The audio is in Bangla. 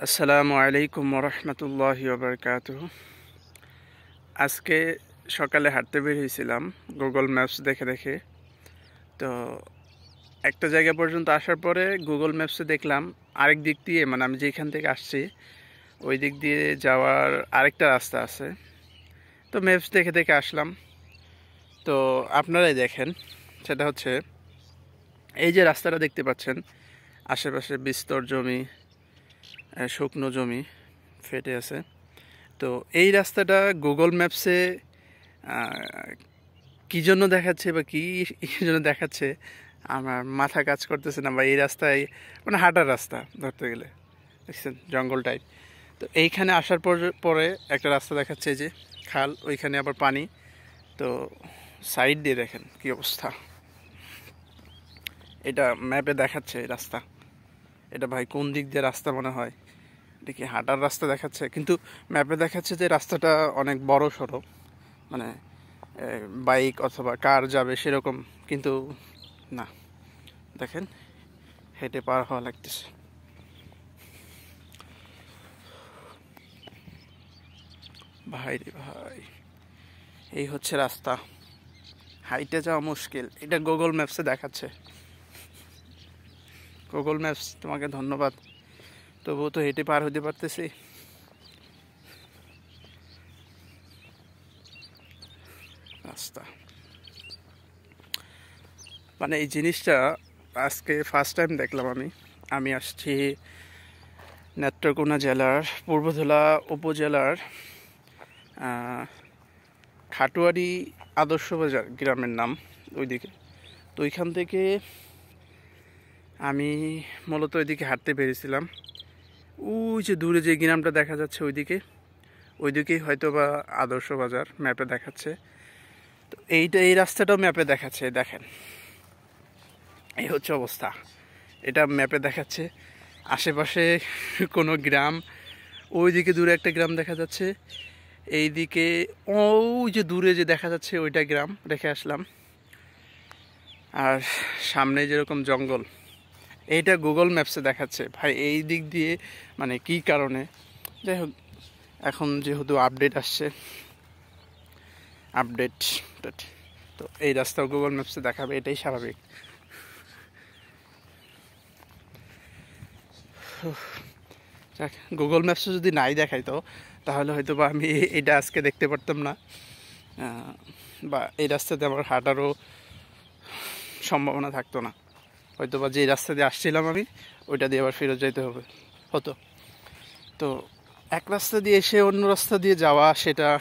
আসসালামু আলাইকুম ওরহমতুল্লাহি ওবরকাতুহু। আজকে সকালে হাঁটতে বের হয়েছিলাম গুগল ম্যাপস দেখে দেখে। তো একটা জায়গা পর্যন্ত আসার পরে গুগল ম্যাপসে দেখলাম আরেক দিক দিয়ে, মানে আমি যেখান থেকে আসছি ওই দিক দিয়ে যাওয়ার আরেকটা রাস্তা আছে। তো ম্যাপস দেখে দেখে আসলাম। তো আপনারাই দেখেন, সেটা হচ্ছে এই যে রাস্তাটা দেখতে পাচ্ছেন, আশেপাশে বিস্তর জমি, শুকনো জমি ফেটে আছে। তো এই রাস্তাটা গুগল ম্যাপসে কী জন্য দেখাচ্ছে বা কী জন্য দেখাচ্ছে আমার মাথা কাজ করতেছে না। বা এই রাস্তায় মানে হাঁটার রাস্তা ধরতে গেলে দেখছেন জঙ্গল টাইপ। তো এইখানে আসার পরে একটা রাস্তা দেখাচ্ছে, যে খাল, ওইখানে আবার পানি। তো সাইড দিয়ে দেখেন কি অবস্থা। এটা ম্যাপে দেখাচ্ছে এই রাস্তা। এটা ভাই কোন দিক দিয়ে রাস্তা মনে হয়? এটা কি হাঁটার রাস্তা দেখাচ্ছে? কিন্তু ম্যাপে দেখাচ্ছে যে রাস্তাটা অনেক বড় সড়ো, মানে বাইক অথবা কার যাবে সেরকম। কিন্তু না, দেখেন হেঁটে পার হওয়া লাগতেছে। ভাই রে ভাই, এই হচ্ছে রাস্তা, হাইটে যাওয়া মুশকিল। এটা গুগল ম্যাপসে দেখাচ্ছে। গুগল ম্যাপস তোমাকে ধন্যবাদ, তবুও তো হেঁটে পার হতে পারতেছি। রাস্তা মানে এই জিনিসটা আজকে ফার্স্ট টাইম দেখলাম আমি। আমি আসছি নেত্রকোনা জেলার পূর্বধলা উপজেলার খাটুয়ারি আদর্শ বাজার গ্রামের নাম, ওইদিকে। তো ওইখান থেকে আমি মূলত ওইদিকে হাঁটতে পেরেছিলাম। ওই যে দূরে যে গ্রামটা দেখা যাচ্ছে ওইদিকেই হয়তো বা আদর্শ বাজার ম্যাপে দেখাচ্ছে। তো এই রাস্তাটাও ম্যাপে দেখাচ্ছে, দেখেন এই হচ্ছে অবস্থা। এটা ম্যাপে দেখাচ্ছে আশেপাশে কোনো গ্রাম, ওইদিকে দূরে একটা গ্রাম দেখা যাচ্ছে, এইদিকে ওই যে দূরে যে দেখা যাচ্ছে ওইটা গ্রাম রেখে আসলাম। আর সামনে যেরকম জঙ্গল, এইটা গুগল ম্যাপসে দেখাচ্ছে। ভাই এই দিক দিয়ে মানে কী কারণে, যাই হোক, এখন যেহেতু আপডেট আসছে, আপডেট, তো এই রাস্তাও গুগল ম্যাপসে দেখাবে, এটাই স্বাভাবিক। যাক, গুগল ম্যাপসে যদি নাই দেখাইতো তাহলে হয়তো বা আমি এটা আজকে দেখতে পারতাম না, বা এই রাস্তাতে আমার হাঁটারও সম্ভাবনা থাকতো না। হয়তো বা যে রাস্তা দিয়ে আসছিলাম আমি ওইটা দিয়ে আবার ফেরত যাইতে হতো। তো এক রাস্তা দিয়ে এসে অন্য রাস্তা দিয়ে যাওয়া, সেটা